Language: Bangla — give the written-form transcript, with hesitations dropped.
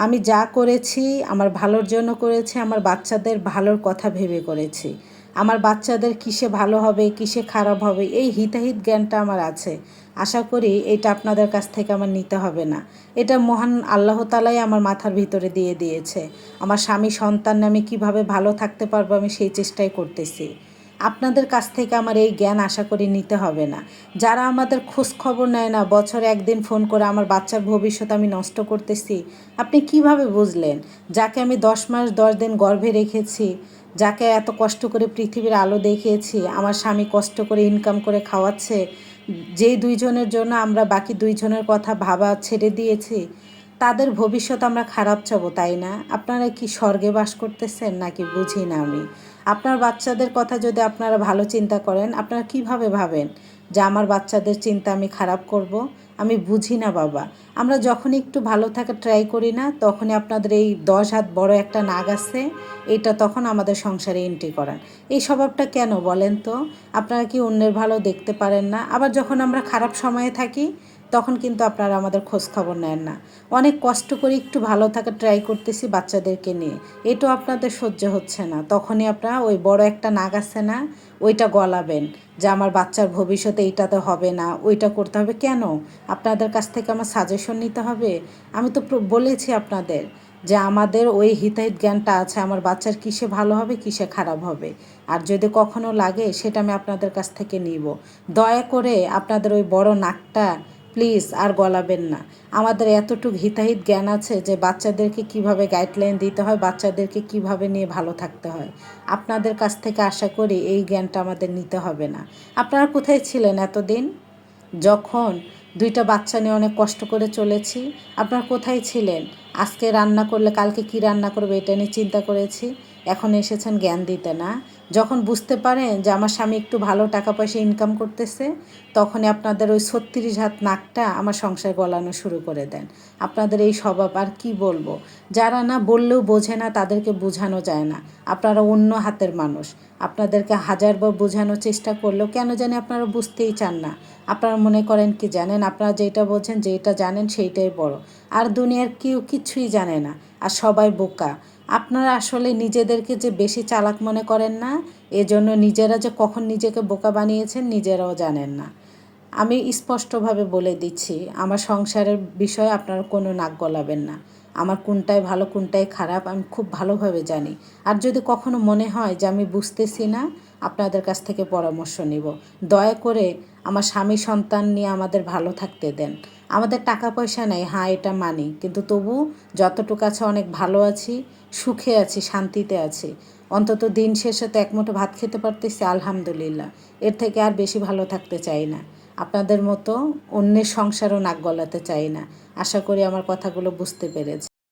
আমি যা করেছি আমার ভালোর জন্য করেছি, আমার বাচ্চাদের ভালোর কথা ভেবে করেছি। আমার বাচ্চাদের কিসে ভালো হবে কিসে খারাপ হবে এই হিতাহিত জ্ঞানটা আমার আছে। আশা করি এটা আপনাদের কাছ থেকে আমার নিতে হবে না। এটা মহান আল্লাহ তাআলাই আমার মাথার ভিতরে দিয়ে দিয়েছে। আমার স্বামী সন্তান আমি কিভাবে ভালো থাকতে পারবো আমি সেই চেষ্টাই করতেছি। আপনাদের কাছ থেকে আমার এই জ্ঞান আশা করি নিতে হবে না। যারা আমাদের খোঁজ খবর নেয় না, বছরে একদিন ফোন করে আমার বাচ্চার ভবিষ্যৎ আমি নষ্ট করতেছি, আপনি কিভাবে বুঝলেন? যাকে আমি 10 মাস 10 দিন গর্ভে রেখেছি, যাকে এত কষ্ট করে পৃথিবীর আলো দেখিয়েছি, আমার স্বামী কষ্ট করে ইনকাম করে খাওয়াচ্ছে, যেই দুইজনের জন্য আমরা বাকি দুইজনের কথা ভাবা ছেড়ে দিয়েছি, তাদের ভবিষ্যৎ আমরা খারাপ চাবো তাই না? আপনারা কি স্বর্গে বাস করতেছেন নাকি বুঝি না আমি। আপনার বাচ্চাদের কথা যদি আপনারা ভালো চিন্তা করেন, আপনারা কিভাবে ভাবেন যে আমার বাচ্চাদের চিন্তা আমি খারাপ করব? আমি বুঝি না বাবা। আমরা যখনই একটু ভালো থাকা ট্রাই করি না, তখনই আপনাদের এই 10 হাত বড় একটা নাগ আছে, এটা তখন আমাদের সংসারে এন্ট্রি করান। এই স্বভাবটা কেন বলেন তো? আপনারা কি অন্যের ভালো দেখতে পারেন না? আবার যখন আমরা খারাপ সময়ে থাকি, তখন কিন্তু আপনারা আমাদের খোঁজ খবর নেন না। অনেক কষ্ট করে একটু ভালো থাকার ট্রাই করতেছি বাচ্চাদেরকে নিয়ে, এটাও আপনাদের সহ্য হচ্ছে না। তখনই আপনারা ওই বড় একটা নাগ আছে না, ওইটা গলাবেন যে আমার বাচ্চার ভবিষ্যতে এইটাতে হবে না, ওইটা করতে হবে। কেন? আপনাদের কাছ থেকে আমার সাজেশন নিতে হবে? আমি তো বলেছি আপনাদের যে আমাদের ওই হিতাহিত জ্ঞানটা আছে, আমার বাচ্চার কিসে ভালো হবে কিসে খারাপ হবে। আর যদি কখনো লাগে সেটা আমি আপনাদের কাছ থেকে নিব। দয়া করে আপনাদের ওই বড় নাকটা প্লিজ আর গলাবেন না। আমাদের এতটুকু হিতাহিত জ্ঞান আছে যে বাচ্চাদেরকে কিভাবে গাইডলাইন দিতে হয়, বাচ্চাদেরকে কিভাবে নিয়ে ভালো থাকতে হয়। আপনাদের কাছ থেকে আশা করি এই জ্ঞানটা আমাদের নিতে হবে না। আপনারা কোথায় ছিলেন এতদিন? যখন দুইটা বাচ্চা নিয়ে অনেক কষ্ট করে চলেছি, আপনারা কোথায় ছিলেন? আজকে রান্না করলে কালকে কি রান্না করবে এটা নিয়ে চিন্তা করেছি। এখন এসেছেন জ্ঞান দিতে না। যখন বুঝতে পারেন যে আমার স্বামী একটু ভালো টাকা পয়সা ইনকাম করতেছে, তখনই আপনাদের ওই 36 হাত নাকটা আমার সংসার গলানো শুরু করে দেন। আপনাদের এই স্বভাব আর কি বলবো। যারা না বললেও বোঝে না তাদেরকে বোঝানো যায় না। আপনারা অন্য হাতের মানুষ। আপনাদেরকে হাজারবার বোঝানোর চেষ্টা করলেও কেন জানি আপনারা বুঝতেই চান না। আপনারা মনে করেন কি জানেন, আপনারা যেটা বোঝেন যেটা জানেন সেইটাই বড়। আর দুনিয়ার কেউ কিছুই জানে না, আর সবাই বোকা। আপনারা আসলে নিজেদেরকে যে বেশি চালাক মনে করেন না, এজন্য নিজেরা যে কখন নিজেকে বোকা বানিয়েছেন নিজেরাও জানেন না। আমি স্পষ্টভাবে বলে দিচ্ছি, আমার সংসারের বিষয়ে আপনারা কোনো নাক গলাবেন না। আমার কোনটায় ভালো কোনটায় খারাপ আমি খুব ভালোভাবে জানি। আর যদি কখনো মনে হয় যে আমি বুঝতেছি না, আপনাদের কাছ থেকে পরামর্শ নিব। দয়া করে আমার স্বামী সন্তান নিয়ে আমাদের ভালো থাকতে দেন। আমাদের টাকা পয়সা নেই, হ্যাঁ এটা মানি, কিন্তু তবু যতটুকু আছে অনেক ভালো আছি, সুখে আছি, শান্তিতে আছি। অন্তত দিন শেষে তো একমুঠো ভাত খেতে পারতেছি, আলহামদুলিল্লাহ। এর থেকে আর বেশি ভালো থাকতে চাই না। আপনাদের মতো অন্যের সংসারও নাক গলাতে চাই না। আশা করি আমার কথাগুলো বুঝতে পেরেছেন।